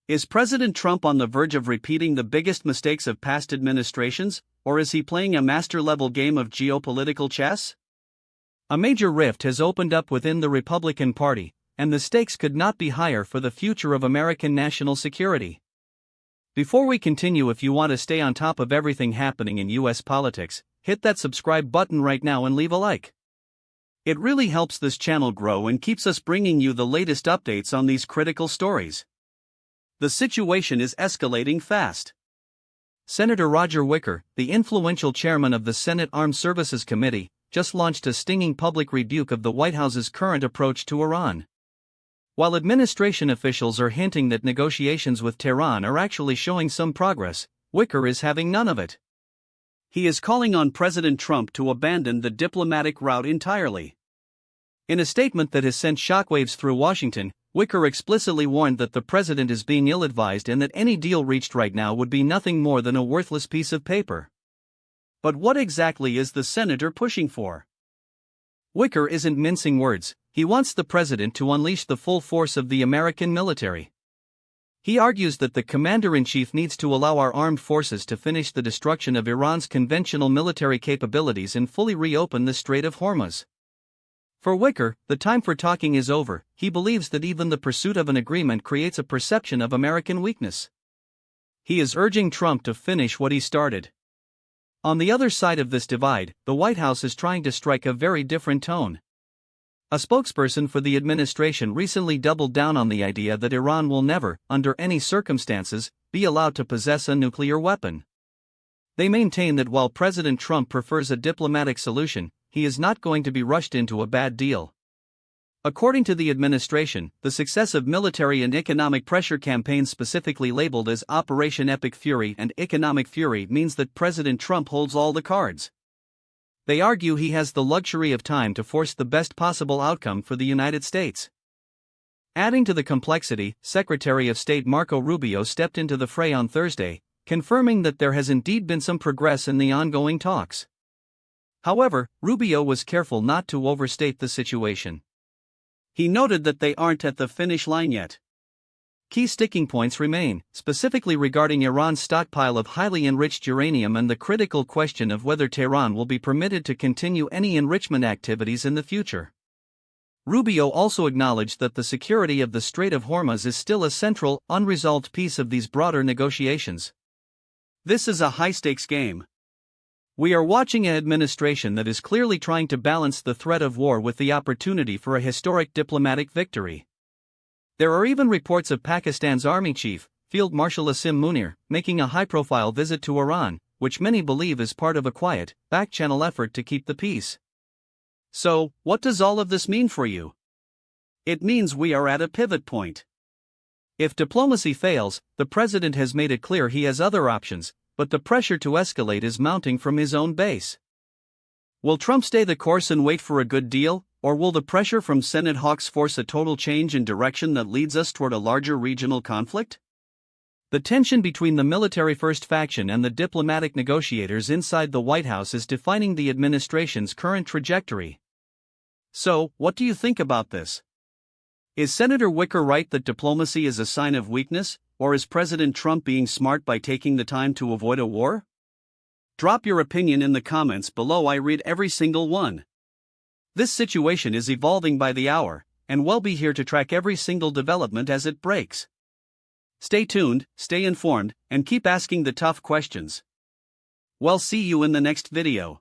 Is President Trump on the verge of repeating the biggest mistakes of past administrations, or is he playing a master-level game of geopolitical chess? A major rift has opened up within the Republican Party, and the stakes could not be higher for the future of American national security. Before we continue, if you want to stay on top of everything happening in U.S. politics, hit that subscribe button right now and leave a like. It really helps this channel grow and keeps us bringing you the latest updates on these critical stories. The situation is escalating fast. Senator Roger Wicker, the influential chairman of the Senate Armed Services Committee, just launched a stinging public rebuke of the White House's current approach to Iran. While administration officials are hinting that negotiations with Tehran are actually showing some progress, Wicker is having none of it. He is calling on President Trump to abandon the diplomatic route entirely. In a statement that has sent shockwaves through Washington, Wicker explicitly warned that the president is being ill-advised and that any deal reached right now would be nothing more than a worthless piece of paper. But what exactly is the senator pushing for? Wicker isn't mincing words. He wants the president to unleash the full force of the American military. He argues that the commander-in-chief needs to allow our armed forces to finish the destruction of Iran's conventional military capabilities and fully reopen the Strait of Hormuz. For Wicker, the time for talking is over. He believes that even the pursuit of an agreement creates a perception of American weakness. He is urging Trump to finish what he started. On the other side of this divide, the White House is trying to strike a very different tone. A spokesperson for the administration recently doubled down on the idea that Iran will never, under any circumstances, be allowed to possess a nuclear weapon. They maintain that while President Trump prefers a diplomatic solution, he is not going to be rushed into a bad deal. According to the administration, the success of military and economic pressure campaigns specifically labeled as Operation Epic Fury and Economic Fury means that President Trump holds all the cards. They argue he has the luxury of time to force the best possible outcome for the United States. Adding to the complexity, Secretary of State Marco Rubio stepped into the fray on Thursday, confirming that there has indeed been some progress in the ongoing talks. However, Rubio was careful not to overstate the situation. He noted that they aren't at the finish line yet. Key sticking points remain, specifically regarding Iran's stockpile of highly enriched uranium and the critical question of whether Tehran will be permitted to continue any enrichment activities in the future. Rubio also acknowledged that the security of the Strait of Hormuz is still a central, unresolved piece of these broader negotiations. This is a high-stakes game. We are watching an administration that is clearly trying to balance the threat of war with the opportunity for a historic diplomatic victory. There are even reports of Pakistan's Army Chief, Field Marshal Asim Munir, making a high-profile visit to Iran, which many believe is part of a quiet, back-channel effort to keep the peace. So, what does all of this mean for you? It means we are at a pivot point. If diplomacy fails, the president has made it clear he has other options, but the pressure to escalate is mounting from his own base. Will Trump stay the course and wait for a good deal, or will the pressure from Senate hawks force a total change in direction that leads us toward a larger regional conflict? The tension between the military-first faction and the diplomatic negotiators inside the White House is defining the administration's current trajectory. So, what do you think about this? Is Senator Wicker right that diplomacy is a sign of weakness, or is President Trump being smart by taking the time to avoid a war? Drop your opinion in the comments below. I read every single one. This situation is evolving by the hour, and we'll be here to track every single development as it breaks. Stay tuned, stay informed, and keep asking the tough questions. We'll see you in the next video.